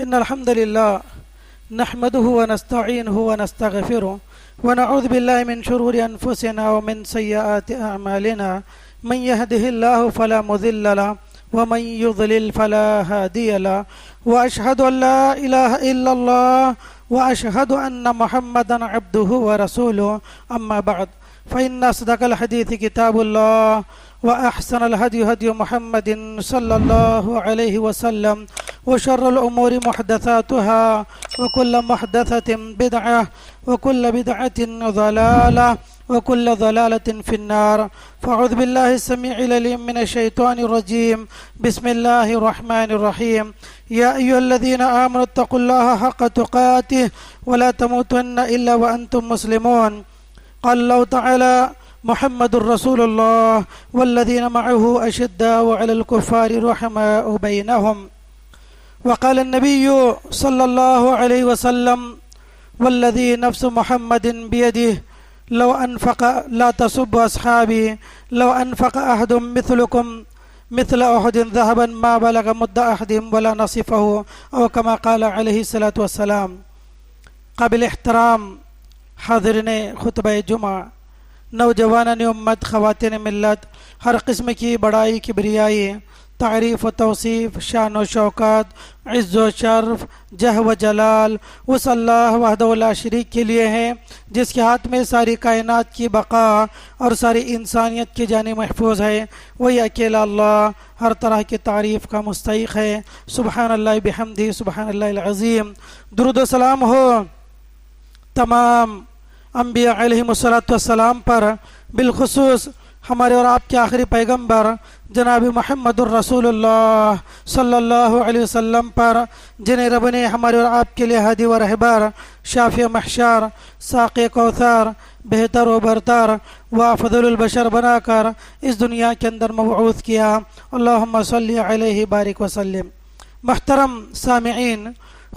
إن الحمد لله نحمده ونستعينه ونستغفره ونعوذ بالله من شرور أنفسنا ومن سيئات أعمالنا من يهده الله فلا مضل له ومن يضلل فلا هادي له وأشهد أن لا إله إلا الله وأشهد أن محمدا عبده ورسوله أما بعد فإن أصدق الحديث كتاب الله وأحسن الهدي هدي محمد صلى الله عليه وسلم وشر الأمور محدثاتها وكل محدثة بدعة وكل بدعة ضلالة وكل ضلالة في النار فأعوذ بالله السميع العليم من الشيطان الرجيم بسم الله الرحمن الرحيم يا أيها الذين آمنوا اتقوا الله حق تقاته ولا تموتن إلا وأنتم مسلمون قال الله تعالى محمد رسول الله والذين معه أشداء على الكفار رحماء بينهم وقال النبي صلى الله عليه وسلم والذي نفس محمد بيده لو أنفق لا تسبوا أصحابي لو أنفق أحد مثلكم مثل أحد ذهبا ما بلغ مد أحدهم ولا نصفه أو كما قال عليه الصلاة والسلام. قابل احترام حاضرین خطبہ جمعہ، نوجوانان امت، خواتین ملت، ہر قسم کی بڑائی کبریائی، تعریف و توصیف، شان و شوکت، عز و شرف، جہ و جلال اس اللہ وحدہ لا شریک کے لیے ہیں جس کے ہاتھ میں ساری کائنات کی بقا اور ساری انسانیت کی جان محفوظ ہے. وہی اکیلا اللہ ہر طرح کی تعریف کا مستحق ہے. سبحان اللہ بحمدہ سبحان اللہ العظیم. درود و سلام ہو تمام انبیاء علیہم السلام پر، بالخصوص ہمارے اور آپ کے آخری پیغمبر جناب محمد الرسول اللہ صلی اللہ علیہ وسلم پر، جنہیں رب نے ہمارے اور آپ کے لیے ہادی و رہبر، شافع محشر، ساقی کوثر، بہتر و برتر و افضل البشر بنا کر اس دنیا کے اندر مبعوث کیا. اللہم صلی علیہ بارک وسلم. محترم سامعین،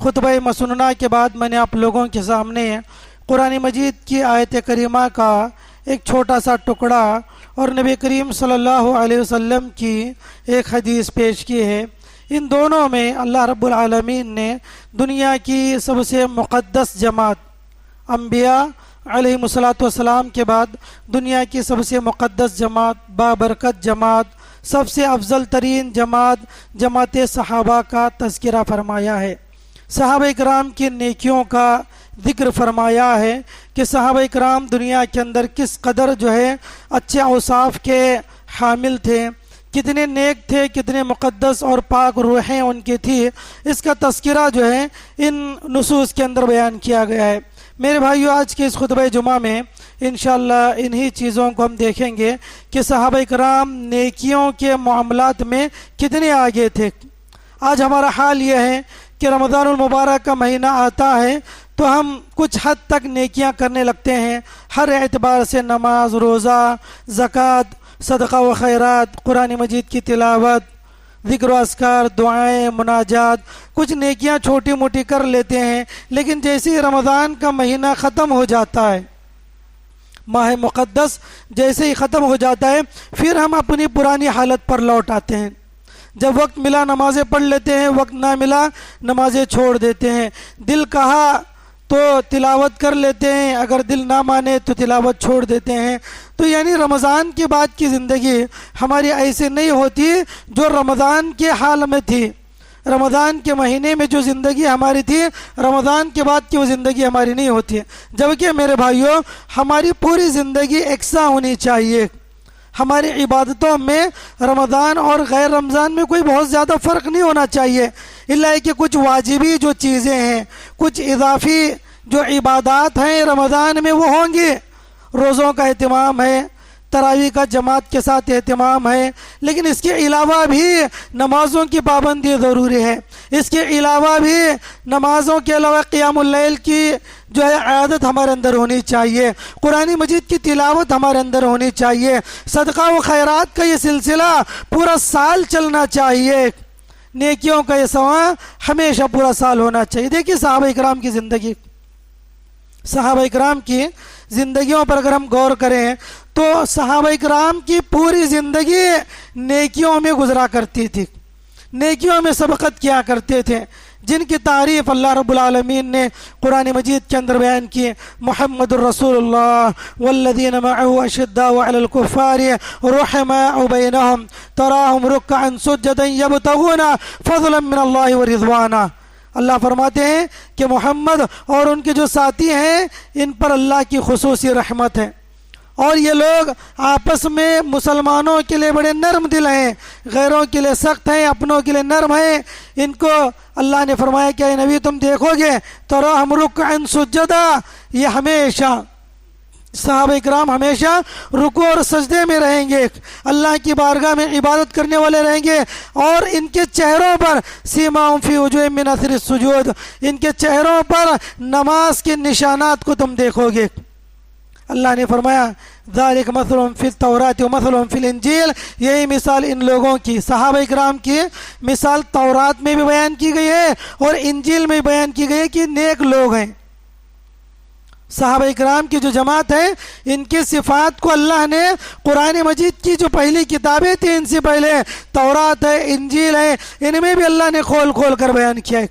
خطبہ مسنونہ کے بعد میں نے آپ لوگوں کے سامنے قرآن مجید کی آیت کریمہ کا ایک چھوٹا سا ٹکڑا اور نبی کریم صلی اللہ علیہ وسلم کی ایک حدیث پیش کی ہے. ان دونوں میں اللہ رب العالمین نے دنیا کی سب سے مقدس جماعت، انبیاء علیہم السلام کے بعد دنیا کی سب سے مقدس جماعت، بابرکت جماعت، سب سے افضل ترین جماعت، جماعت صحابہ کا تذکرہ فرمایا ہے. صحابہ اکرام کی نیکیوں کا ذکر فرمایا ہے کہ صحابہ اکرام دنیا کے اندر کس قدر جو ہے اچھے اوصاف کے حامل تھے، کتنے نیک تھے، کتنے مقدس اور پاک روحیں ان کی تھی. اس کا تذکرہ جو ہے ان نصوص کے اندر بیان کیا گیا ہے. میرے بھائیو، آج کے اس خطبہ جمعہ میں انشاءاللہ انہی چیزوں کو ہم دیکھیں گے کہ صحابہ اکرام نیکیوں کے معاملات میں کتنے آگے تھے. آج ہمارا حال یہ ہے کہ رمضان المبارک کا مہینہ آتا ہے تو ہم کچھ حد تک نیکیاں کرنے لگتے ہیں، ہر اعتبار سے، نماز، روزہ، زکوٰۃ، صدقہ و خیرات، قرآن مجید کی تلاوت، ذکر و اذکار، دعائیں، مناجات، کچھ نیکیاں چھوٹی موٹی کر لیتے ہیں. لیکن جیسے ہی رمضان کا مہینہ ختم ہو جاتا ہے، ماہ مقدس جیسے ہی ختم ہو جاتا ہے، پھر ہم اپنی پرانی حالت پر لوٹ آتے ہیں. جب وقت ملا نمازیں پڑھ لیتے ہیں، وقت نہ ملا نمازیں چھوڑ دیتے ہیں. دل کہا تو تلاوت کر لیتے ہیں، اگر دل نہ مانے تو تلاوت چھوڑ دیتے ہیں. تو یعنی رمضان کے بعد کی زندگی ہماری ایسے نہیں ہوتی جو رمضان کے حال میں تھی. رمضان کے مہینے میں جو زندگی ہماری تھی، رمضان کے بعد کی وہ زندگی ہماری نہیں ہوتی. جبکہ میرے بھائیوں، ہماری پوری زندگی یکساں ہونی چاہیے. ہماری عبادتوں میں رمضان اور غیر رمضان میں کوئی بہت زیادہ فرق نہیں ہونا چاہیے، الا کہ کچھ واجبی جو چیزیں ہیں، کچھ اضافی جو عبادات ہیں رمضان میں وہ ہوں گی. روزوں کا اہتمام ہے، تراویح کا جماعت کے ساتھ اہتمام ہے، لیکن اس کے علاوہ بھی نمازوں کی پابندی ضروری ہے. اس کے علاوہ بھی نمازوں کے علاوہ قیام اللیل کی جو ہے عادت ہمارے اندر ہونی چاہیے، قرآن مجید کی تلاوت ہمارے اندر ہونی چاہیے، صدقہ و خیرات کا یہ سلسلہ پورا سال چلنا چاہیے، نیکیوں کا یہ سواں ہمیشہ پورا سال ہونا چاہیے. دیکھیے صحابہ اکرام کی زندگی، صحابہ اکرام کی زندگیوں پر اگر ہم غور کریں تو صحابہ اکرام کی پوری زندگی نیکیوں میں گزرا کرتی تھی، نیکیوں میں سبقت کیا کرتے تھے. جن کی تعریف اللہ رب العالمین نے قرآن مجید کے اندر بیان کی. محمد الرسول اللہ والذین معه اشداء علی الکفار رحماء بینہم تراہم رکعا سجدا یبتغون فضلا من اللہ ورضوانا. اللہ فرماتے ہیں کہ محمد اور ان کے جو ساتھی ہیں ان پر اللہ کی خصوصی رحمت ہے، اور یہ لوگ آپس میں مسلمانوں کے لیے بڑے نرم دل ہیں، غیروں کے لیے سخت ہیں، اپنوں کے لیے نرم ہیں. ان کو اللہ نے فرمایا کہ اے نبی تم دیکھو گے تراہم رکعا سجدا، یہ ہمیشہ صحابہ اکرام ہمیشہ رکوع اور سجدے میں رہیں گے، اللہ کی بارگاہ میں عبادت کرنے والے رہیں گے، اور ان کے چہروں پر سیماہم فی وجوہہم من اثر السجود، ان کے چہروں پر نماز کے نشانات کو تم دیکھو گے. اللہ نے فرمایا ذالک مثلہم فی التوراۃ ومثلہم فی الانجیل، یہی مثال ان لوگوں کی، صحابہ اکرام کی مثال تورات میں بھی بیان کی گئی ہے اور انجیل میں بھی بیان کی گئی ہے کہ نیک لوگ ہیں. صحابہ اکرام کی جو جماعت ہے ان کی صفات کو اللہ نے قرآن مجید کی جو پہلی کتابیں تھیں ان سے پہلے تورات ہے، انجیل ہے، ان میں بھی اللہ نے کھول کھول کر بیان کیا ہے.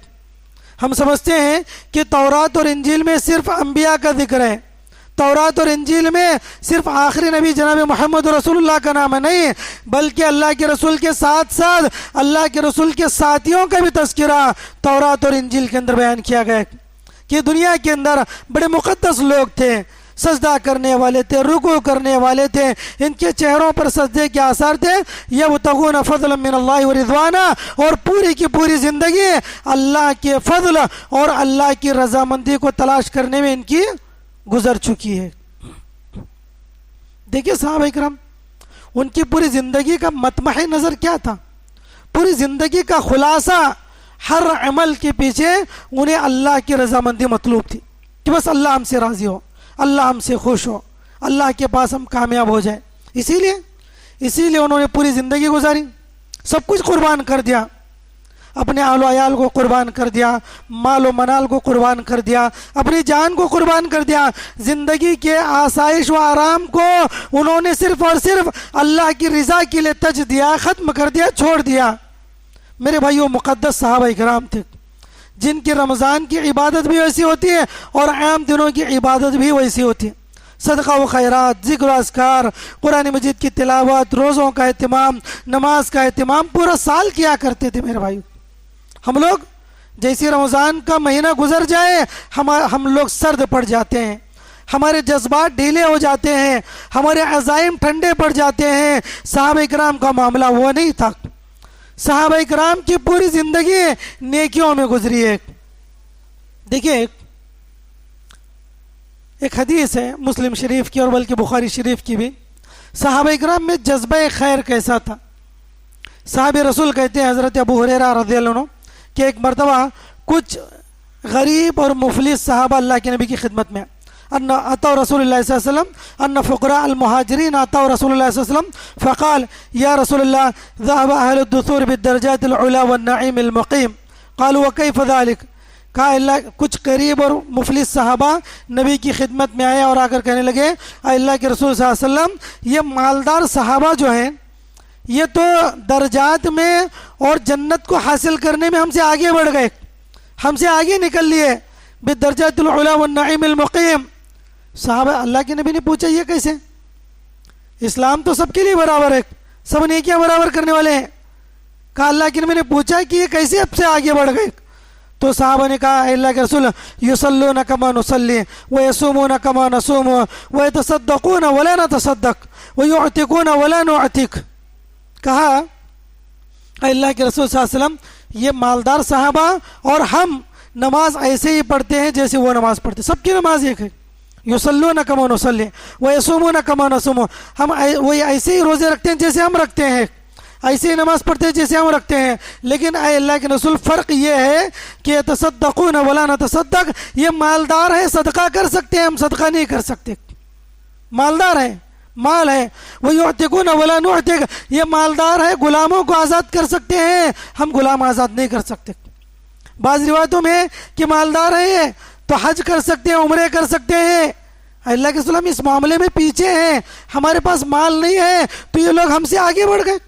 ہم سمجھتے ہیں کہ تورات اور انجیل میں صرف انبیاء کا ذکر ہے، تورات اور انجیل میں صرف آخری نبی جناب محمد رسول اللہ کا نام ہے، نہیں، بلکہ اللہ کے رسول کے ساتھ ساتھ اللہ کے رسول کے ساتھیوں کا بھی تذکرہ تورات اور انجیل کے اندر بیان کیا گیا ہے کہ دنیا کے اندر بڑے مقدس لوگ تھے، سجدہ کرنے والے تھے، رکوع کرنے والے تھے، ان کے چہروں پر سجدے کے آثار تھے. یبتغون فضلا من اللہ ورضوانا، اور پوری کی پوری زندگی اللہ کے فضل اور اللہ کی رضامندی کو تلاش کرنے میں ان کی گزر چکی ہے. دیکھیے صحابہ کرام ان کی پوری زندگی کا مطمح نظر کیا تھا، پوری زندگی کا خلاصہ، ہر عمل کے پیچھے انہیں اللہ کی رضامندی مطلوب تھی کہ بس اللہ ہم سے راضی ہو، اللہ ہم سے خوش ہو، اللہ کے پاس ہم کامیاب ہو جائیں. اسی لیے انہوں نے پوری زندگی گزاری، سب کچھ قربان کر دیا، اپنے آل و عیال کو قربان کر دیا، مال و منال کو قربان کر دیا، اپنی جان کو قربان کر دیا. زندگی کے آسائش و آرام کو انہوں نے صرف اور صرف اللہ کی رضا کے لیے تج دیا، ختم کر دیا، چھوڑ دیا. میرے بھائیو مقدس صحابہ کرام تھے جن کی رمضان کی عبادت بھی ویسی ہوتی ہے اور عام دنوں کی عبادت بھی ویسی ہوتی ہے. صدقہ و خیرات، ذکر و اذکار، قرآن مجید کی تلاوت، روزوں کا اہتمام، نماز کا اہتمام پورا سال کیا کرتے تھے. میرے بھائیو ہم لوگ جیسے رمضان کا مہینہ گزر جائے ہم لوگ سرد پڑ جاتے ہیں، ہمارے جذبات ڈھیلے ہو جاتے ہیں، ہمارے عزائم ٹھنڈے پڑ جاتے ہیں. صحابہ کرام کا معاملہ وہ نہیں تھا. صحابہ کرام کی پوری زندگی نیکیوں میں گزری ہے. دیکھیے ایک حدیث ہے مسلم شریف کی اور بلکہ بخاری شریف کی بھی، صحابہ کرام میں جذبہ خیر کیسا تھا. صحابہ رسول کہتے ہیں حضرت ابو ہریرہ رضی اللہ عنہ کہ ایک مرتبہ کچھ غریب اور مفلس صحابہ اللہ کے نبی کی خدمت میں ان اتوا رسول اللہ صلی اللہ علیہ وسلم ان فقراء المہاجرین اتوا رسول اللہ صلی اللہ علیہ وسلم فقال یا رسول اللہ ذهب اهل الدثور بالدرجات العلا والنعیم المقیم قالوا وكيف ذلك. کہا اللہ کچھ قریب اور مفلس صحابہ نبی کی خدمت میں آئے اور آ کر کہنے لگے اے اللہ کے رسول صلی اللہ علیہ وسلم یہ مالدار صحابہ جو ہیں یہ تو درجات میں اور جنت کو حاصل کرنے میں ہم سے آگے بڑھ گئے، ہم سے آگے نکل لیے. بالدرجات العلا والنعیم المقیم. صحابہ اللہ کے نبی نے پوچھا یہ کیسے؟ اسلام تو سب کے لیے برابر ہے، سب نیکیاں برابر کرنے والے ہیں. کہا اللہ کے نبی نے پوچھا کہ یہ کیسے اب سے آگے بڑھ گئے؟ تو صحابہ نے کہا اے اللہ کے رسول یصلون کما نصلی ویصومون کما نصوم ویتصدقون ولا نتصدق ویعتقون ولا نعتق. کہا اے اللہ کے رسول صلی اللہ علیہ وسلم یہ مالدار صحابہ اور ہم نماز ایسے ہی پڑھتے ہیں جیسے وہ نماز پڑھتے، سب کی نماز ایک ہے. یصلون کما نصلی ویصومون کما نصوم، ہم وہی ایسے ہی روزے رکھتے ہیں جیسے ہم رکھتے ہیں، ایسے ہی نماز پڑھتے ہیں جیسے ہم رکھتے ہیں. لیکن اے اللہ کے رسول فرق یہ ہے کہ تصدقون ولا نتصدق، یہ مالدار ہے صدقہ کر سکتے ہیں، ہم صدقہ نہیں کر سکتے. مالدار ہے، مال ہے. وَيُعْتِقُونَ وَلَا نُعْتِقُ، یہ مالدار ہے غلاموں کو آزاد کر سکتے ہیں، ہم غلام آزاد نہیں کر سکتے. بعض روایتوں میں کہ مالدار ہے تو حج کر سکتے ہیں، عمرے کر سکتے ہیں. اللہ کے رسول ہم اس معاملے میں پیچھے ہیں، ہمارے پاس مال نہیں ہے تو یہ لوگ ہم سے آگے بڑھ گئے.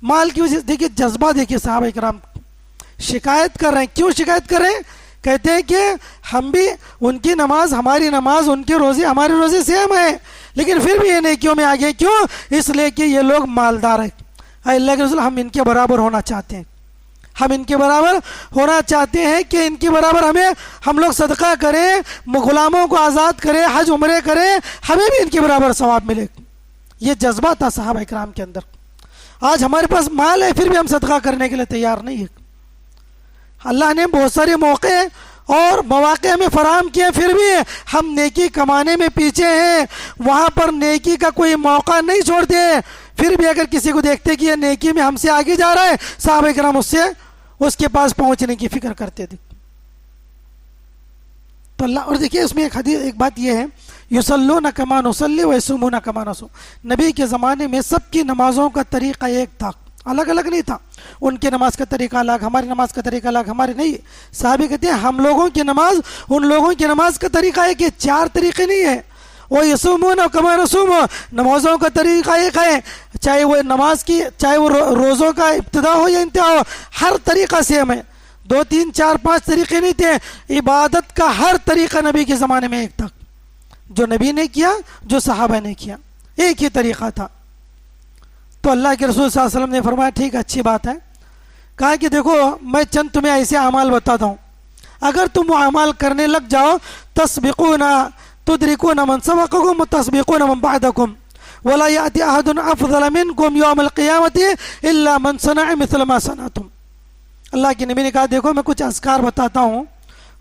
مال کی وجہ سے دیکھیے جذبہ، دیکھیے صحابہ کرام شکایت کر رہے ہیں. کیوں شکایت کر رہے ہیں؟ کہتے ہیں کہ ہم بھی ان کی نماز ہماری نماز، ان کے روزے ہمارے روزے سیم ہے، لیکن پھر بھی یہ نیکیوں میں آگے. کیوں؟ اس لیے کہ یہ لوگ مالدار ہیں. اے اللہ کے رسول، ہم ان کے برابر ہونا چاہتے ہیں، ہم ان کے برابر ہونا چاہتے ہیں کہ ان کے برابر ہم لوگ صدقہ کریں، غلاموں کو آزاد کریں، حج عمرے کریں، ہمیں بھی ان کے برابر ثواب ملے. یہ جذبہ تھا صحابہ کرام کے اندر. آج ہمارے پاس مال ہے پھر بھی ہم صدقہ کرنے کے لیے تیار نہیں ہے. اللہ نے بہت سارے موقع اور مواقع ہمیں فراہم کیے، پھر بھی ہم نیکی کمانے میں پیچھے ہیں، وہاں پر نیکی کا کوئی موقع نہیں چھوڑتے. پھر بھی اگر کسی کو دیکھتے کہ یہ نیکی میں ہم سے آگے جا رہا ہے، صحابہ کرام اس کے پاس پہنچنے کی فکر کرتے تھے. تو اللہ، اور دیکھیے اس میں ایک بات یہ ہے، یصلون کما نصلی ویصومون کما نصوم. نبی کے زمانے میں سب کی نمازوں کا طریقہ ایک تھا، الگ الگ نہیں تھا. ان کی نماز کا طریقہ الگ، ہماری نماز کا طریقہ الگ. ہمارے نہیں، صحابی کہتے ہیں ہم لوگوں کی نماز ان لوگوں کی نماز کا طریقہ ہے کہ 4 طریقے نہیں ہے. وہ یصومون کما نصوم، نمازوں کا طریقہ ایک ہے، چاہے وہ نماز کی، چاہے وہ روزوں کا ابتدا ہو یا انتہا ہو، ہر طریقہ سیم ہے. 2 3 4 5 طریقے نہیں تھے. عبادت کا ہر طریقہ نبی کے زمانے میں ایک تھا، جو نبی نے کیا، جو صحابہ نے کیا، ایک ہی طریقہ تھا. تو اللہ کے رسول صلی اللہ علیہ وسلم نے فرمایا ٹھیک ہے، اچھی بات ہے. کہا کہ دیکھو میں چند تمہیں ایسے اعمال بتاتا ہوں، اگر تم وہ اعمال کرنے لگ جاؤ، تسبقون تدركون من سبقكم وتسبقون من بعدكم ولا يأتي أحد أفضل منكم يوم القيامة إلا من صنع مثل ما صنعتم. اللہ کے نبی نے کہا دیکھو میں کچھ اذکار بتاتا ہوں،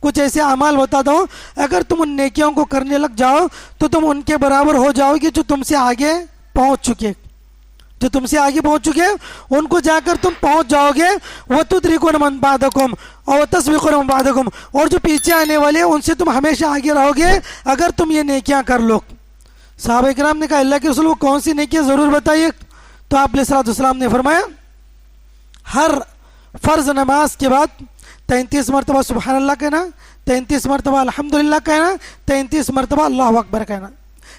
کچھ ایسے اعمال بتاتا ہوں، اگر تم ان نیکیوں کو کرنے لگ جاؤ تو تم ان کے برابر ہو جاؤ گے جو تم سے آگے پہنچ چکے، جو تم سے آگے پہنچ چکے ان کو جا کر تم پہنچ جاؤ گے. وَتُدْرِكُونَ مَن بَعْدَكُمْ اور تسبقون من بعدکم، اور جو پیچھے آنے والے ان سے تم ہمیشہ آگے رہو گے اگر تم یہ نیکیاں کر لو. صحابہ کرام نے کہا اللہ کے رسول وہ کون سی نیکیاں ضرور بتائیے. تو آپ علیہ الصلوۃ والسلام نے فرمایا ہر فرض نماز کے بعد 33 مرتبہ سبحان اللہ کہنا، 33 مرتبہ الحمدللہ کہنا، 33 مرتبہ اللہ اکبر کہنا.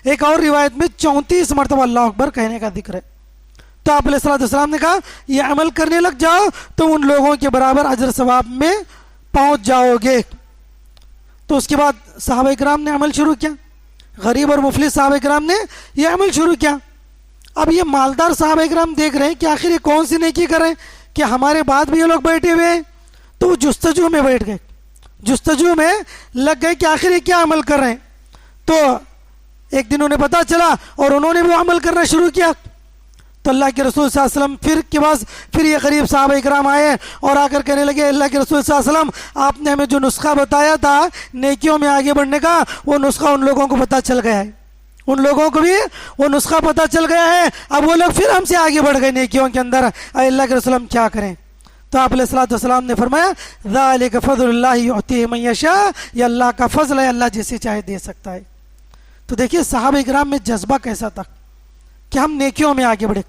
ایک اور روایت میں 34 مرتبہ اللہ اکبر کہنے کا ذکر ہے. تو آپ علیہ الصلوۃ والسلام نے کہا یہ عمل کرنے لگ جاؤ تو ان لوگوں کے برابر اجر ثواب میں پہنچ جاؤ گے. تو اس کے بعد صحابہ کرام نے عمل شروع کیا، غریب اور مفلس صحابہ کرام نے یہ عمل شروع کیا. اب یہ مالدار صحابہ کرام دیکھ رہے ہیں کہ آخر یہ کون سی نیکی کر رہے ہیں کہ ہمارے بعد بھی یہ لوگ بیٹھے ہوئے ہیں. تو وہ جستجو میں بیٹھ گئے، جستجو میں لگ گئے کہ آخر یہ کیا عمل کر رہے ہیں. تو ایک دن انہیں پتا چلا اور انہوں نے وہ عمل کرنا شروع کیا. تو اللہ کے رسول صلی اللہ علیہ وسلم پھر یہ غریب صحابہ کرام آئے اور آ کر کہنے لگے اللہ کے رسول صلی اللہ علیہ وسلم آپ نے ہمیں جو نسخہ بتایا تھا نیکیوں میں آگے بڑھنے کا، وہ نسخہ ان لوگوں کو پتہ چل گیا ہے، ان لوگوں کو بھی وہ نسخہ پتہ چل گیا ہے. اب وہ لوگ پھر ہم سے آگے بڑھ گئے نیکیوں کے اندر. اے اللہ کے رسول ہم کیا کریں؟ تو آپ علیہ الصلوۃ والسلام نے فرمایا ذالک فضل اللہ یؤتیہ من یشاء، یہ اللہ کا فضل ہے، اللہ جسے چاہے دے سکتا ہے. تو دیکھیے صحابہ کرام میں جذبہ کیسا تھا کہ ہم نیکیوں میں آگے بڑھے.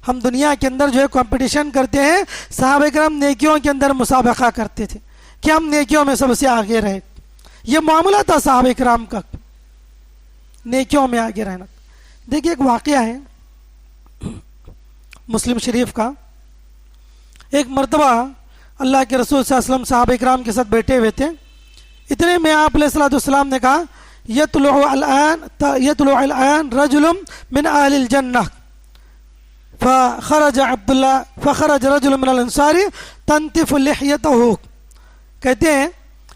ہم دنیا کے اندر جو ہے کمپٹیشن کرتے ہیں، صحابہ کرام نیکیوں کے اندر مسابقہ کرتے تھے کہ ہم نیکیوں میں سب سے آگے رہے. یہ معاملہ تھا صحابہ کرام کا، نیکیوں میں آگے رہنا. دیکھیے ایک واقعہ ہے مسلم شریف کا. ایک مرتبہ اللہ کے رسول صلی اللہ علیہ وسلم صحابہ کرام کے ساتھ بیٹھے ہوئے تھے. اتنے میں آپ علیہ الصلوۃ والسلام نے کہا یطلع الآن رجل من اہل الجنہ فخرج رجل من الانصار تنتف لحیته. کہتے ہیں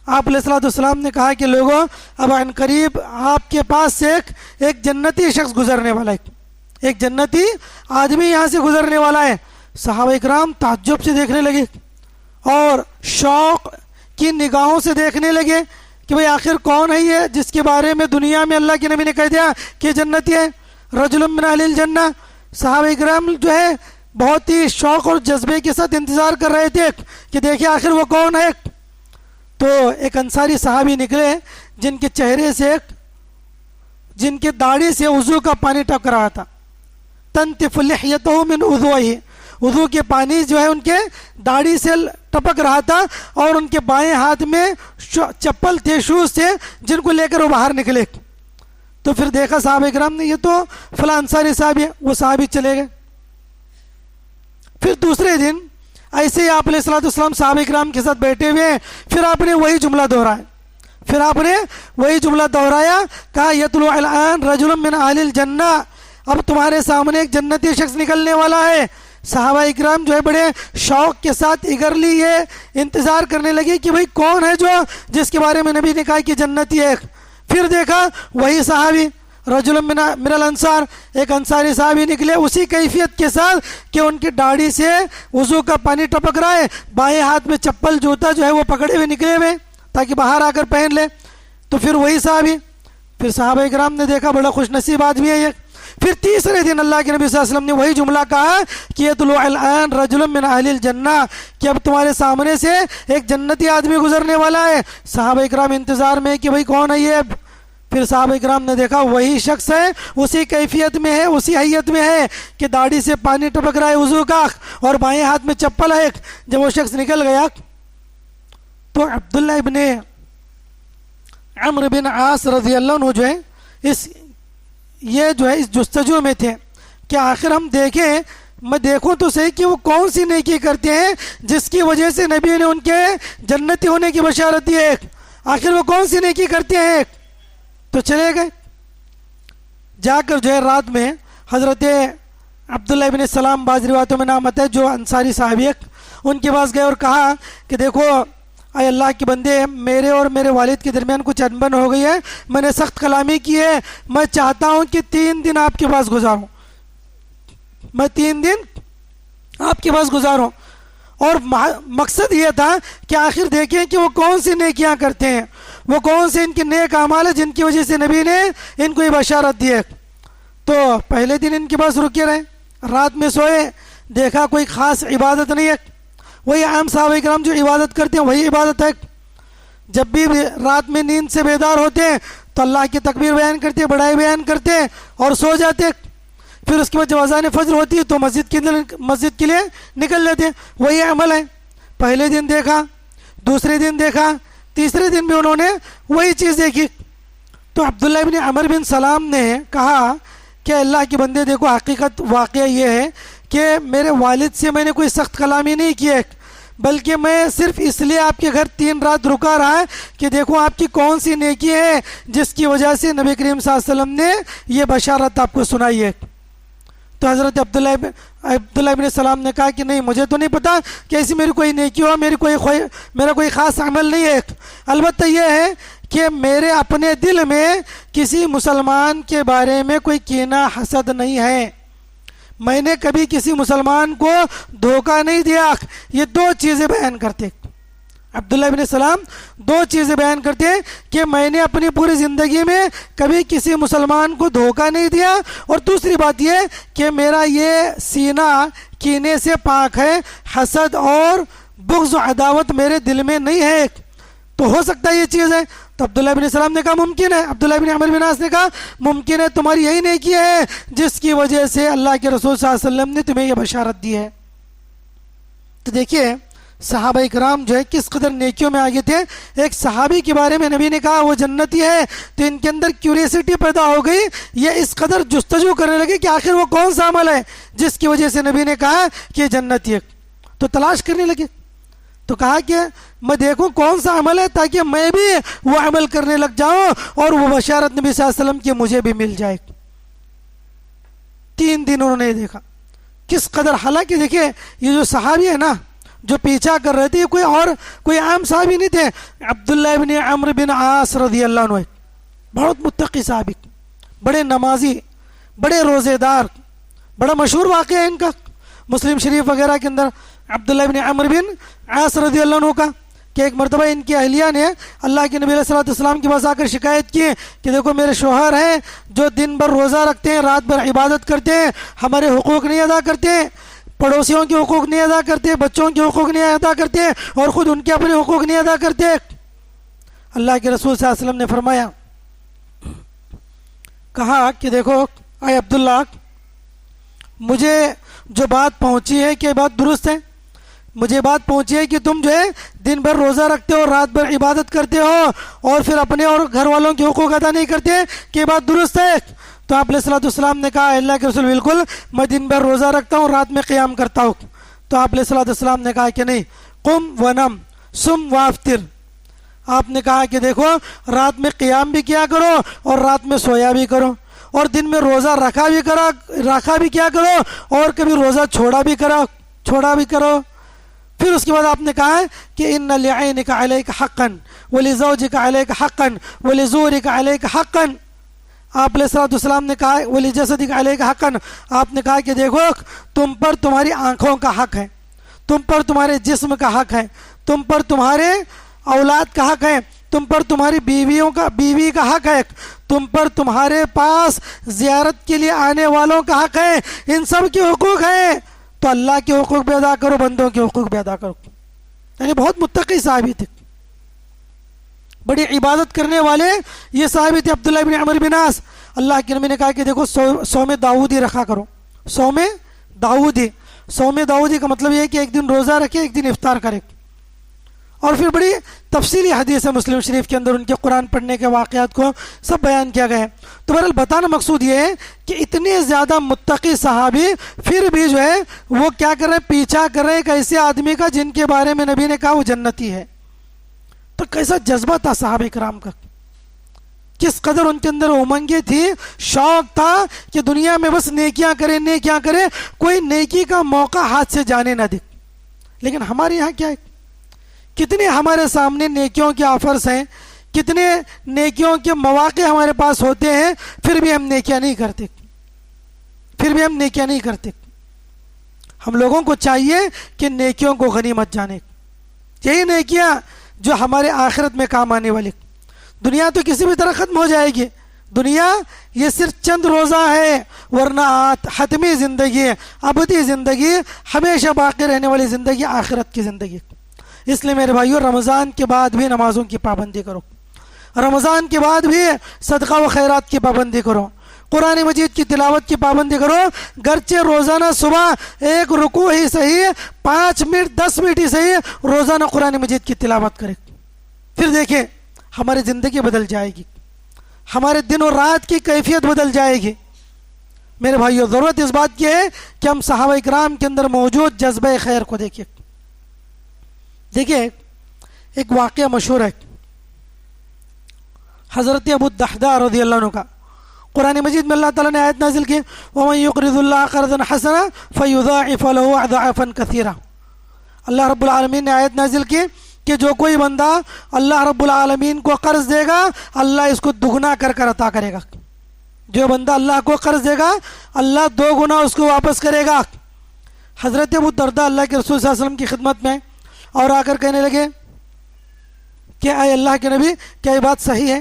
آپ علیہ الصلوۃ والسلام نے کہا کہ لوگوں اب عن قریب آپ کے پاس سے ایک جنتی شخص گزرنے والا ہے، ایک جنتی آدمی یہاں سے گزرنے والا ہے. صحابہ کرام تعجب سے دیکھنے لگے اور شوق کی نگاہوں سے دیکھنے لگے کہ بھئی آخر کون ہے یہ جس کے بارے میں دنیا میں اللہ کے نبی نے کہہ دیا کہ جنتی ہے، رجل من اہل الجنہ. صحابہ کرام جو ہے بہت ہی شوق اور جذبے کے ساتھ انتظار کر رہے تھے کہ دیکھیں آخر وہ کون ہے. تو ایک انصاری صحابی نکلے جن کے چہرے سے، جن کے داڑھی سے وضو کا پانی ٹپک رہا تھا. تنتف لحیتہ من وضوئہ، وضو کے پانی جو ہے ان کے داڑھی سے ٹپک رہا تھا اور ان کے بائیں ہاتھ میں چپل تھے، شوز تھے جن کو لے کر وہ باہر نکلے. تو پھر دیکھا صحابہ کرام نے یہ تو فلاں انصاری صحابی ہے، وہ صحابی چلے گئے. پھر دوسرے دن ایسے ہی آپ علیہ الصلوۃ والسلام صحابہ کرام کے ساتھ بیٹھے ہوئے ہیں، پھر آپ نے وہی جملہ دہرایا، کہا یطلع الآن رجل من اہل الجنہ، اب تمہارے سامنے ایک جنتی شخص نکلنے والا ہے۔ صحابہ اکرام جو ہے بڑے شوق کے ساتھ ایگرلی یہ انتظار کرنے لگے کہ بھئی کون ہے جو جس کے بارے میں نبی نے کہا کہ جنتی ہے۔ پھر دیکھا وہی صحابی رجل من الانصار، ایک انصاری صحابی نکلے اسی کیفیت کے ساتھ کہ ان کی داڑھی سے وضو کا پانی ٹپک رہا ہے، بائیں ہاتھ میں چپل جوتا جو ہے وہ پکڑے ہوئے نکلے ہوئے تاکہ باہر آ کر پہن لے۔ تو پھر وہی صحابی، پھر صحابہ اکرام نے دیکھا بڑا خوش نصیب آدمی ہے یہ۔ پھر تیسرے دن اللہ کے نبی صلی اللہ علیہ وسلم نے وہی جملہ کہا کہ یطلع الآن رجل من اہل الجنہ، کہ اب تمہارے سامنے سے ایک جنتی آدمی گزرنے والا ہے۔ صحابہ اکرام انتظار میں کہ بھئی کون ہے یہ؟ پھر صحابہ اکرام نے دیکھا وہی شخص ہے، اسی کیفیت میں ہے، اسی حیت میں ہے کہ داڑھی سے پانی ٹپک رہا ہے وضو کا، اور بائیں ہاتھ میں چپل ہے۔ جب وہ شخص نکل گیا تو عبداللہ ابن عمرو بن عاص رضی اللہ عنہ جو ہے اس جستجو میں تھے کہ آخر ہم دیکھیں، میں دیکھوں تو صحیح کہ وہ کون سی نیکی کرتے ہیں جس کی وجہ سے نبی نے ان کے جنتی ہونے کی بشارت دی ہے، آخر وہ کون سی نیکی کرتے ہیں۔ تو چلے گئے، جا کر جو ہے رات میں حضرت عبداللہ ابن سلام، بعض روایتوں میں نام آتا ہے، جو انصاری صحابی ان کے پاس گئے اور کہا کہ دیکھو اے اللہ کے بندے، میرے اور میرے والد کے درمیان کچھ انبن ہو گئی ہے، میں نے سخت کلامی کی ہے، میں چاہتا ہوں کہ 3 دن آپ کے پاس گزاروں، میں 3 دن آپ کے پاس گزاروں۔ اور مقصد یہ تھا کہ آخر دیکھیں کہ وہ کون سی نیکیاں کرتے ہیں، وہ کون سے ان کے نیک اعمال ہیں جن کی وجہ سے نبی نے ان کو یہ بشارت دی ہے۔ تو پہلے دن ان کے پاس رکے رہے، رات میں سوئے، دیکھا کوئی خاص عبادت نہیں ہے، وہی عام صحابہ کرام جو عبادت کرتے ہیں وہی عبادت ہے۔ جب بھی رات میں نیند سے بیدار ہوتے ہیں تو اللہ کی تکبیر بیان کرتے، بڑائی بیان کرتے اور سو جاتے۔ پھر اس کے بعد جب اذان فجر ہوتی ہے تو مسجد کے لیے نکل لیتے، وہی عمل ہے۔ پہلے دن دیکھا، دوسرے دن دیکھا، تیسرے دن بھی انہوں نے وہی چیز دیکھی۔ تو عبداللہ ابن عمر بن سلام نے کہا کہ اللہ کے بندے دیکھو، حقیقت واقعہ یہ ہے کہ میرے والد سے میں نے کوئی سخت کلامی نہیں کی ہے، بلکہ میں صرف اس لیے آپ کے گھر 3 رات رکا رہا ہے کہ دیکھو آپ کی کون سی نیکی ہے جس کی وجہ سے نبی کریم صلی اللہ علیہ وسلم نے یہ بشارت آپ کو سنائی ہے۔ تو حضرت عبداللہ ابن سلام نے کہا کہ نہیں، مجھے تو نہیں پتا کہ ایسی میری کوئی نیکی ہو، میرا کوئی خاص عمل نہیں ہے، البتہ یہ ہے کہ میرے اپنے دل میں کسی مسلمان کے بارے میں کوئی کینہ حسد نہیں ہے، میں نے کبھی کسی مسلمان کو دھوکہ نہیں دیا۔ یہ 2 چیزیں بیان کرتے، عبداللہ ابن سلام 2 چیزیں بیان کرتے ہیں کہ میں نے اپنی پوری زندگی میں کبھی کسی مسلمان کو دھوکہ نہیں دیا، اور دوسری بات یہ کہ میرا یہ سینہ کینے سے پاک ہے، حسد اور بغض و عداوت میرے دل میں نہیں ہے۔ تو ہو سکتا ہے یہ چیز ہے؟ تو عبداللہ ابن سلام نے کہا ممکن ہے۔ عبداللہ ابن عمر بن عاص نے کہا ممکن ہے، تمہاری یہی نیکی ہے جس کی وجہ سے اللہ کے رسول صلی اللہ علیہ وسلم نے تمہیں یہ بشارت دی ہے۔ تو دیکھیے صحابہ اکرام جو ہے کس قدر نیکیوں میں آگے تھے۔ ایک صحابی کے بارے میں نبی نے کہا وہ جنتی ہے تو ان کے اندر کیوریسٹی پیدا ہو گئی، یہ اس قدر جستجو کرنے لگے کہ آخر وہ کون سا عمل ہے جس کی وجہ سے نبی نے کہا کہ یہ جنتی ہے۔ تو تلاش کرنے لگے، تو کہا کہ میں دیکھوں کون سا عمل ہے تاکہ میں بھی وہ عمل کرنے لگ جاؤں اور وہ بشارت نبی صلی اللہ علیہ وسلم کی مجھے بھی مل جائے۔ 3 دن انہوں نے دیکھا کس قدر، حالانکہ دیکھیے یہ جو صحابی ہے نا جو پیچھا کر رہے تھے یہ کوئی عام صحابی نہیں تھے، عبداللہ ابن عمرو بن عاص رضی اللہ عنہ، بہت متقی صحابی، بڑے نمازی، بڑے روزے دار، بڑا مشہور واقعہ ہے ان کا مسلم شریف وغیرہ کے اندر، عبداللہ ابن عمرو بن عاص رضی اللہ عنہ کا، کہ ایک مرتبہ ان کی اہلیہ نے اللہ کے نبی علیہ الصلوۃ والسلام کے پاس آ کر شکایت کی کہ دیکھو میرے شوہر ہیں جو دن بھر روزہ رکھتے ہیں، رات بھر عبادت کرتے ہیں، ہمارے حقوق نہیں ادا کرتے، پڑوسیوں کے حقوق نہیں ادا کرتے، بچوں کے حقوق نہیں ادا کرتے، اور خود ان کے اپنے حقوق نہیں ادا کرتے۔ اللہ کے رسول صلی اللہ علیہ وسلم نے فرمایا، کہا کہ دیکھو اے عبداللہ، مجھے جو بات پہنچی ہے کہ بات درست ہے، مجھے بات پہنچی ہے کہ تم جو ہے دن بھر روزہ رکھتے ہو، رات بھر عبادت کرتے ہو اور پھر اپنے اور گھر والوں کے حقوق ادا نہیں کرتے، کہ بات درست ہے۔ تو آپ علیہ الصلوۃ والسلام نے کہا اللہ کے رسول بالکل، میں دن بھر روزہ رکھتا ہوں، رات میں قیام کرتا ہوں۔ تو آپ علیہ السلام نے کہا کہ نہیں، قم ونم سم وافطر، آپ نے کہا کہ دیکھو رات میں قیام بھی کیا کرو اور رات میں سویا بھی کرو، اور دن میں روزہ رکھا بھی کیا کرو، اور کبھی روزہ چھوڑا بھی کرو۔ پھر اس کے بعد آپ نے کہا ہے کہ ان لعینک علیک حقا ولزوجک علیک حقا ولزورک علیک حقا، آپ علیہ السلام نے کہا ولیجسدک علیک حقا، آپ نے کہا کہ دیکھو تم پر تمہاری آنکھوں کا حق ہے، تم پر تمہارے جسم کا حق ہے، تم پر تمہارے اولاد کا حق ہے، تم پر تمہاری بیوی کا حق ہے، تم پر تمہارے پاس زیارت کے لیے آنے والوں کا حق ہے، ان سب کے حقوق ہیں، تو اللہ کے حقوق بھی ادا کرو، بندوں کے حقوق بھی ادا کرو۔ یعنی بہت متقی صحابی تھے، بڑی عبادت کرنے والے یہ صحابی تھے عبداللہ بن عمرو بن عاص۔ اللہ کے نبی نے کہا کہ دیکھو صوم داؤدی رکھا کرو، صوم داؤدی کا مطلب یہ ہے کہ ایک دن روزہ رکھے، ایک دن افطار کرے، اور پھر بڑی تفصیلی حدیث ہے مسلم شریف کے اندر ان کے قرآن پڑھنے کے واقعات کو سب بیان کیا گیا ہے۔ تو بہرحال بتانا مقصود یہ ہے کہ اتنے زیادہ متقی صحابی پھر بھی جو ہے وہ کیا کر رہے ہیں، پیچھا کر رہے ہیں ایک ایسے آدمی کا جن کے بارے میں نبی نے کہا وہ جنتی ہے۔ تو کیسا جذبہ تھا صحابہ کرام کا، کس قدر ان کے اندر امنگیں تھی، شوق تھا کہ دنیا میں بس نیکیاں کریں، کوئی نیکی کا موقع ہاتھ سے جانے نہ دے۔ لیکن ہمارے یہاں کیا ہے، کتنے ہمارے سامنے نیکیوں کے آفرز ہیں، کتنے نیکیوں کے مواقع ہمارے پاس ہوتے ہیں، پھر بھی ہم نیکیاں نہیں کرتے۔ ہم لوگوں کو چاہیے کہ نیکیوں کو غنیمت جانے، یہی نیکیاں جو ہمارے آخرت میں کام آنے والی۔ دنیا تو کسی بھی طرح ختم ہو جائے گی، دنیا یہ صرف چند روزہ ہے، ورنہ حتمی زندگی، ابدی زندگی، ہمیشہ باقی رہنے والی زندگی آخرت کی زندگی۔ اس لیے میرے بھائیوں رمضان کے بعد بھی نمازوں کی پابندی کرو، رمضان کے بعد بھی صدقہ و خیرات کی پابندی کرو، قرآن مجید کی تلاوت کی پابندی کرو، گرچہ روزانہ صبح ایک رکوع ہی صحیح، 5 منٹ 10 منٹ ہی صحیح روزانہ قرآن مجید کی تلاوت کرے، پھر دیکھیں ہماری زندگی بدل جائے گی، ہمارے دن اور رات کی کیفیت بدل جائے گی۔ میرے بھائیوں ضرورت اس بات کی ہے کہ ہم صحابہ کرام کے اندر موجود جذبہ خیر کو دیکھیں۔ دیکھیے ایک واقعہ مشہور ہے حضرت ابو الدحداء رضی اللہ عنہ کا، قرآن مجید میں اللہ تعالیٰ نے آیت نازل کی وَمَن يُقْرِضُ اللَّهَ قَرْضًا حَسَنًا فَيُضَاعِفَ لَهُ أَضْعَافًا كَثِيرًا۔ اللہ رب العالمین نے آیت نازل کی کہ جو کوئی بندہ اللہ رب العالمین کو قرض دے گا اللہ اس کو دگنا کر عطا کرے گا، جو بندہ اللہ کو قرض دے گا اللہ 2 گنا اس کو واپس کرے گا۔ حضرت ابو الدرداء اللہ کے رسول صلی اللہ علیہ وسلم کی خدمت میں اور آ کر کہنے لگے کہ اے اللہ کے نبی کیا یہ بات صحیح ہے،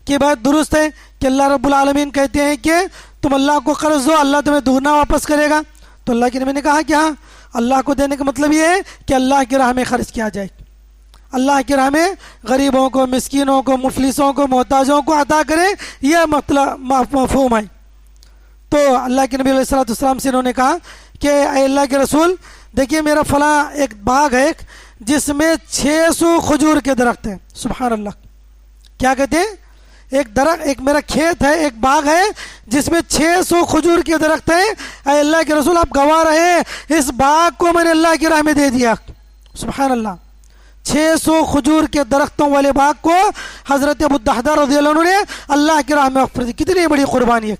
کہ بات درست ہے کہ اللہ رب العالمین کہتے ہیں کہ تم اللہ کو قرض دو اللہ تمہیں دگنا واپس کرے گا؟ تو اللہ کے نبی نے کہا کہ ہاں، اللہ کو دینے کا مطلب یہ ہے کہ اللہ کی راہ میں خرچ کیا جائے، اللہ کی راہ میں غریبوں کو، مسکینوں کو، مفلسوں کو، محتاجوں کو عطا کرے، یہ مطلب مفہوم ہے۔ تو اللہ کے نبی علیہ السلام سے انہوں نے کہا کہ اے اللہ کے رسول دیکھیے میرا فلاں ایک باغ ہے جس میں 600 کھجور کے درخت ہیں۔ سبحان اللہ، کیا کہتے ہیں، ایک میرا کھیت ہے، ایک باغ ہے جس میں 600 کھجور کے درخت ہیں، اے اللہ کے رسول آپ گواہ رہے اس باغ کو میں نے اللہ کی راہ میں دے دیا۔ سبحان اللہ، 600 کھجور کے درختوں والے باغ کو حضرت ابو الدحداء رضی اللہ عنہ نے اللہ کی راہ میں وقف کر دی۔ کتنی بڑی قربانی ہے،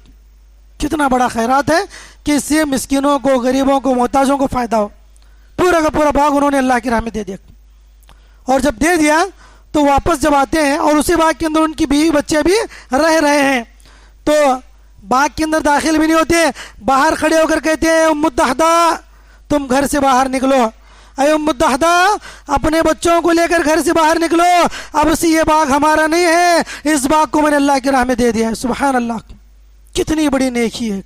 کتنا بڑا خیرات ہے کہ اس سے مسکینوں کو، غریبوں کو، محتاجوں کو فائدہ ہو۔ پورا کا پورا باغ انہوں نے اللہ کی راہ میں دے دیا، اور جب دے دیا تو واپس جب آتے ہیں اور اسی باغ کے اندر ان کی بیوی بچے بھی رہ رہے ہیں، تو باغ کے اندر داخل بھی نہیں ہوتے، باہر کھڑے ہو کر کہتے ہیں ام الدحداء تم گھر سے باہر نکلو، اے ام الدحداء اپنے بچوں کو لے کر گھر سے باہر نکلو، اب سے یہ باغ ہمارا نہیں ہے، اس باغ کو میں نے اللہ کی راہ میں دے دیا ہے۔ سبحان اللہ، کتنی بڑی نیکی ہے۔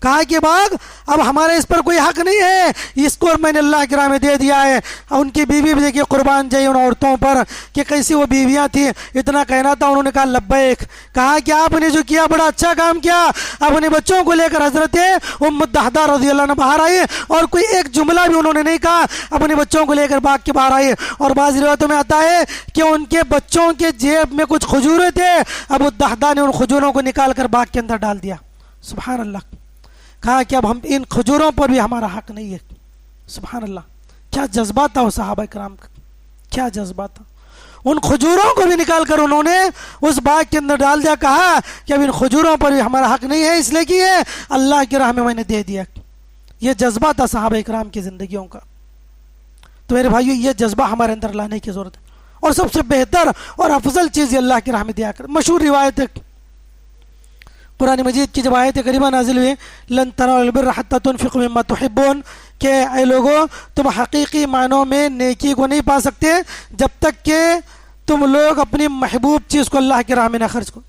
کہا کہ باغ اب ہمارے اس پر کوئی حق نہیں ہے، اس کو میں نے اللہ کی راہ میں دے دیا ہے۔ ان کی بیوی بھی دیکھیے قربان جائے ان عورتوں پر کہ کیسی وہ بیویاں تھیں، اتنا کہنا تھا، انہوں نے کہا لبیک، کہا کہ آپ نے جو کیا بڑا اچھا کام کیا۔ اپنے بچوں کو لے کر حضرت ام الدحداء رضی اللہ عنہ باہر آئے اور کوئی ایک جملہ بھی انہوں نے نہیں کہا، اپنے بچوں کو لے کر باغ کے باہر آئے، اور بعض روایتوں میں آتا ہے کہ ان کے بچوں کے جیب میں کچھ کھجوریں تھے، ابو الدحداء نے ان کھجوروں کو نکال کر باغ کے اندر ڈال دیا۔ سبحان اللہ، کہا کہ اب ہم ان کھجوروں پر بھی ہمارا حق نہیں ہے۔ سبحان اللہ، کیا جذبہ تھا وہ صحابہ کرام کا، کیا جذبہ تھا. ان کھجوروں کو بھی نکال کر انہوں نے اس باغ کے اندر ڈال دیا، کہا کہ اب ان کھجوروں پر بھی ہمارا حق نہیں ہے، اس لیے کہ یہ اللہ کی راہ میں نے دے دیا. یہ جذبہ تھا صحابہ کرام کی زندگیوں کا. تو میرے بھائیو یہ جذبہ ہمارے اندر لانے کی ضرورت ہے. اور سب سے بہتر اور افضل چیز یہ اللہ کی راہ میں دیا کر. مشہور روایت ہے قرآن مجید کی جب آیت کریمہ نازل ہوئی لن تنالوا البر حتی تنفقوا مما تحبون، کہ اے لوگوں تم حقیقی معنوں میں نیکی کو نہیں پا سکتے جب تک کہ تم لوگ اپنی محبوب چیز کو اللہ کی راہ میں نہ خرچ کرو.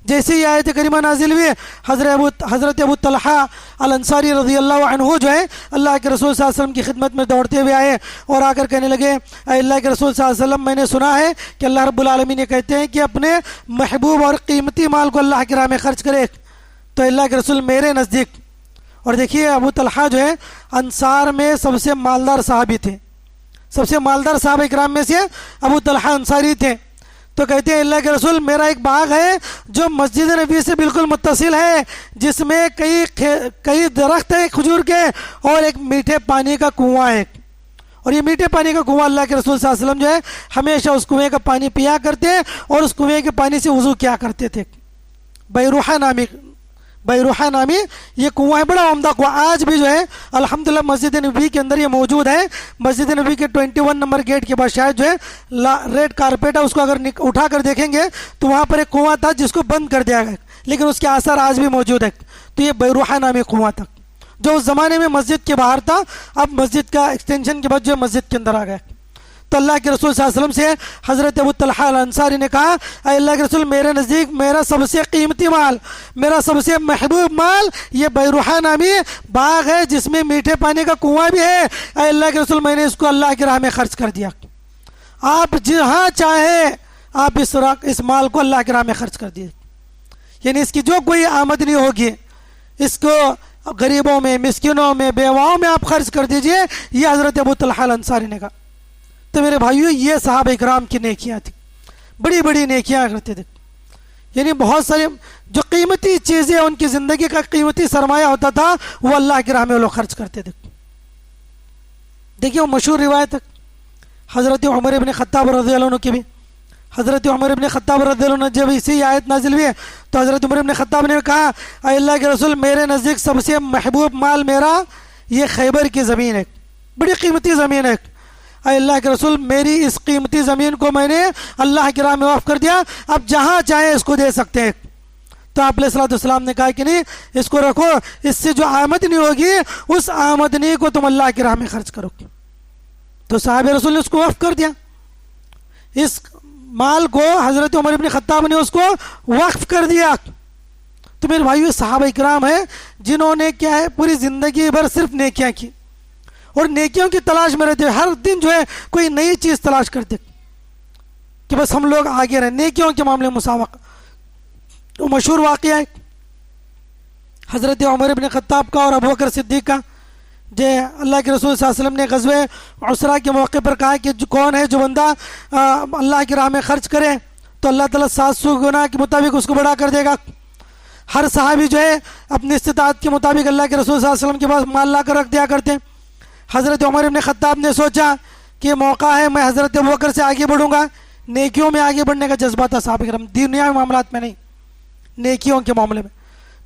جیسے ہی آیت کریمہ نازل ہوئی حضرت ابو طلحہ الانصاری رضی اللہ عنہ جو ہے اللہ کے رسول صلی اللہ علیہ وسلم کی خدمت میں دوڑتے ہوئے آئے اور آ کر کہنے لگے اے اللہ کے رسول صلی اللہ علیہ وسلم، میں نے سنا ہے کہ اللہ رب العالمین یہ کہتے ہیں کہ اپنے محبوب اور قیمتی مال کو اللہ کی راہ میں خرچ کرے. تو اللہ کے رسول میرے نزدیک، اور دیکھیے ابو طلحہ جو ہے انصار میں سب سے مالدار صحابی تھے، سب سے مالدار صحابہ کرام میں سے ابو طلحہ انصاری تھے. تو کہتے ہیں اللہ کے رسول میرا ایک باغ ہے جو مسجد نبی سے بالکل متصل ہے، جس میں کئی درخت ہیں کھجور کے اور ایک میٹھے پانی کا کنواں ہے. اور یہ میٹھے پانی کا کنواں اللہ کے رسول صلی اللہ علیہ وسلم جو ہے ہمیشہ اس کنویں کا پانی پیا کرتے اور اس کنویں کے پانی سے وضو کیا کرتے تھے. بیروحہ نامی یہ کنواں ہے، بڑا عمدہ کنواں. آج بھی جو ہے الحمدللہ مسجد نبی کے اندر یہ موجود ہے. مسجد نبی کے 21 نمبر گیٹ کے بعد شاید جو ہے ریڈ کارپیٹ ہے، اس کو اگر اٹھا کر دیکھیں گے تو وہاں پر ایک کنواں تھا جس کو بند کر دیا گیا، لیکن اس کے آثار آج بھی موجود ہے. تو یہ بیروحہ نامی کنواں تھا جو اس زمانے میں مسجد کے باہر تھا، اب مسجد کا ایکسٹینشن کے بعد جو ہے مسجد کے اندر آ گیا. تو اللہ کے رسول صلی اللہ علیہ وسلم سے حضرت ابو طلحہ الانصاری نے کہا اے اللہ کے رسول میرے نزدیک میرا سب سے قیمتی مال، میرا سب سے محبوب مال یہ بیروحہ نامی باغ ہے جس میں میٹھے پانی کا کنواں بھی ہے. اے اللہ کے رسول میں نے اس کو اللہ کی راہ میں خرچ کر دیا. آپ جہاں چاہیں آپ اس مال کو اللہ کی راہ میں خرچ کر دیے، یعنی اس کی جو کوئی آمدنی ہوگی اس کو غریبوں میں، مسکینوں میں، بیواؤں میں آپ خرچ کر دیجئے. یہ حضرت ابو طلحہ الانصاری نے کہا. تو میرے بھائیو یہ صحابہ اکرام کی نیکیاں تھیں، بڑی بڑی نیکیاں کرتے تھے. یعنی بہت سارے جو قیمتی چیزیں ان کی زندگی کا قیمتی سرمایہ ہوتا تھا وہ اللہ کی راہ میں وہ لوگ خرچ کرتے تھے. دیکھیے وہ مشہور روایت ہے حضرت عمر ابن خطاب رضی اللہ عنہ کی بھی. حضرت عمر ابن خطاب رضی اللہ عنہ جب اسی آیت نازل ہوئی تو حضرت عمر ابن خطاب نے کہا اے اللہ کے رسول میرے نزدیک سب سے محبوب مال میرا یہ خیبر کی زمین ہے، بڑی قیمتی زمین ہے. اے اللہ کے رسول میری اس قیمتی زمین کو میں نے اللہ کی راہ میں وقف کر دیا، اب جہاں چاہے اس کو دے سکتے ہیں. تو آپ علیہ الصلوۃ والسلام نے کہا کہ نہیں، اس کو رکھو، اس سے جو آمدنی ہوگی اس آمدنی کو تم اللہ کی راہ میں خرچ کرو. تو صحابہ رسول نے اس کو وقف کر دیا. اس مال کو حضرت عمر ابن خطاب نے اس کو وقف کر دیا. تو میرے بھائیو صحابہ کرام ہیں جنہوں نے کیا ہے پوری زندگی بھر صرف نیکیاں کی اور نیکیوں کی تلاش میں رہتے، ہر دن جو ہے کوئی نئی چیز تلاش کرتے کہ بس ہم لوگ آگے رہیں نیکیوں کے معاملے میں مسابقہ. وہ مشہور واقعہ ہے حضرت عمر ابن خطاب کا اور ابوبکر صدیق کا. جو اللہ کے رسول صلی اللہ علیہ وسلم نے غزوہ عسرہ کے موقع پر کہا کہ کون ہے جو بندہ اللہ کی راہ میں خرچ کرے تو اللہ تعالیٰ 700 گنا کے مطابق اس کو بڑا کر دے گا. ہر صحابی جو ہے اپنی استطاعت کے مطابق اللہ کے رسول صلی اللہ علیہ وسلم کے پاس مال لا کر رکھ دیا کرتے. حضرت عمر ابن خطاب نے سوچا کہ موقع ہے میں حضرت ابوبکر سے آگے بڑھوں گا. نیکیوں میں آگے بڑھنے کا جذبہ تھا صحابہ کرام، دنیا میں معاملات میں نہیں، نیکیوں کے معاملے میں.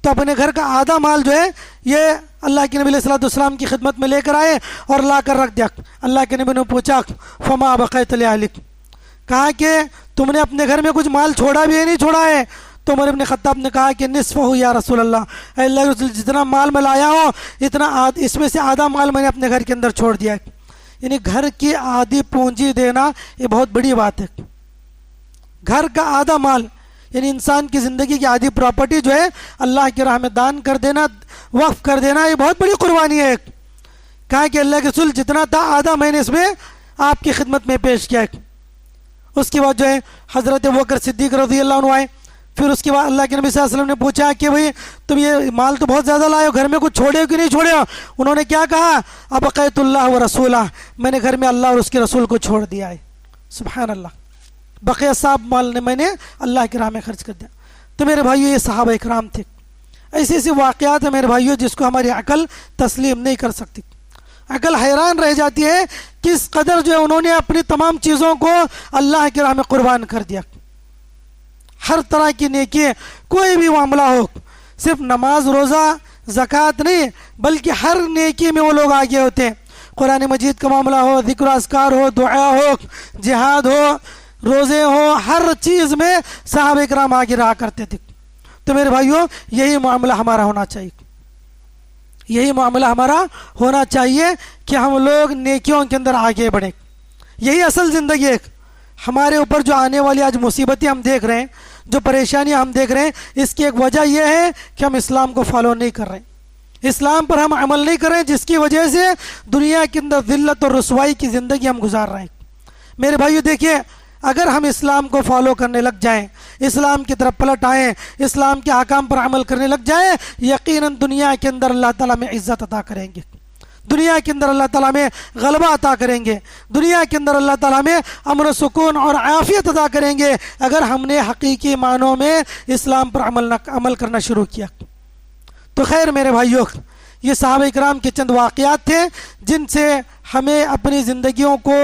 تو اپنے گھر کا آدھا مال جو ہے یہ اللہ کے نبی علیہ الصلوۃ والسلام کی خدمت میں لے کر آئے اور لا کر رکھ دیا. اللہ کے نبی نے پوچھا فما بقیت لأہلک، کہا کہ تم نے اپنے گھر میں کچھ مال چھوڑا بھی ہے نہیں چھوڑا ہے؟ تو عمر ابن خطاب نے کہا کہ نصفہ یا رسول اللہ، اے اللہ کے رسول جتنا مال میں لایا ہوں اتنا اس میں سے آدھا مال میں نے اپنے گھر کے اندر چھوڑ دیا ہے. یعنی گھر کی آدھی پونجی دینا یہ بہت بڑی بات ہے. گھر کا آدھا مال یعنی انسان کی زندگی کی آدھی پراپرٹی جو ہے اللہ کی راہ میں دان کر دینا، وقف کر دینا، یہ بہت بڑی قربانی ہے. کہا کہ اللہ کے رسول جتنا تھا آدھا میں نے اس میں آپ کی خدمت میں پیش کیا ہے. اس کے بعد جو ہے حضرت ابوبکر صدیق رضی اللہ عنہ آئے. پھر اس کے بعد اللہ کے نبی صلی اللہ علیہ وسلم نے پوچھا کہ بھئی تم یہ مال تو بہت زیادہ لائے ہو، گھر میں کچھ چھوڑے ہو کہ نہیں چھوڑے ہو؟ انہوں نے کیا کہا ابقیت اللہ و رسولہ، میں نے گھر میں اللہ اور اس کے رسول کو چھوڑ دیا ہے. سبحان اللہ، بقیہ صاحب مال نے میں نے اللہ کی راہ میں خرچ کر دیا. تو میرے بھائیو یہ صحابہ اکرام تھے. ایسے ایسے واقعات ہیں میرے بھائیو جس کو ہماری عقل تسلیم نہیں کر سکتی. عقل حیران رہ جاتی ہے کس قدر جو ہے انہوں نے اپنی تمام چیزوں کو اللہ کی راہ میں قربان کر دیا. ہر طرح کی نیکی، کوئی بھی معاملہ ہو، صرف نماز روزہ زکوٰۃ نہیں بلکہ ہر نیکی میں وہ لوگ آگے ہوتے ہیں. قرآن مجید کا معاملہ ہو، ذکر و اذکار ہو، دعا ہو، جہاد ہو، روزے ہو، ہر چیز میں صحابہ کرام آگے رہا کرتے تھے. تو میرے بھائیوں یہی معاملہ ہمارا ہونا چاہیے، یہی معاملہ ہمارا ہونا چاہیے کہ ہم لوگ نیکیوں کے اندر آگے بڑھیں. یہی اصل زندگی ہے. ہمارے اوپر جو آنے والی آج مصیبتیں ہم دیکھ رہے ہیں، جو پریشانیاں ہم دیکھ رہے ہیں، اس کی ایک وجہ یہ ہے کہ ہم اسلام کو فالو نہیں کر رہے ہیں، اسلام پر ہم عمل نہیں کر رہے ہیں، جس کی وجہ سے دنیا کے اندر ذلت اور رسوائی کی زندگی ہم گزار رہے ہیں. میرے بھائیو دیکھیے، اگر ہم اسلام کو فالو کرنے لگ جائیں، اسلام کی طرف پلٹ آئیں، اسلام کے احکام پر عمل کرنے لگ جائیں، یقیناً دنیا کے اندر اللہ تعالیٰ میں عزت عطا کریں گے، دنیا کے اندر اللہ تعالیٰ میں غلبہ عطا کریں گے، دنیا کے اندر اللہ تعالیٰ میں امن و سکون اور عافیت عطا کریں گے اگر ہم نے حقیقی معنوں میں اسلام پر عمل کرنا شروع کیا. تو خیر میرے بھائیوں، یہ صحابہ کرام کے چند واقعات تھے جن سے ہمیں اپنی زندگیوں کو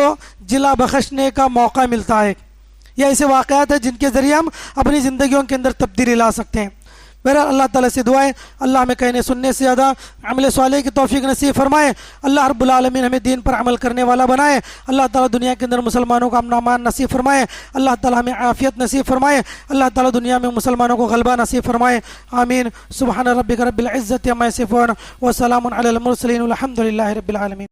جلا بخشنے کا موقع ملتا ہے. یہ ایسے واقعات ہیں جن کے ذریعے ہم اپنی زندگیوں کے اندر تبدیلی لا سکتے ہیں. بہرحال اللہ تعالیٰ سے دعائیں اللہ ہمیں کہنے سننے سے زیادہ عمل صالح کی توفیق نصیب فرمائے. اللہ رب العالمین ہمیں دین پر عمل کرنے والا بنائے. اللہ تعالیٰ دنیا کے اندر مسلمانوں کو امن و امان نصیب فرمائے. اللہ تعالیٰ ہمیں عافیت نصیب فرمائے. اللہ تعالیٰ دنیا میں مسلمانوں کو غلبہ نصیب فرمائے. آمین. سبحان ربک رب العزت عما یصفون وسلام علی المرسلین والحمد للہ رب العالمین.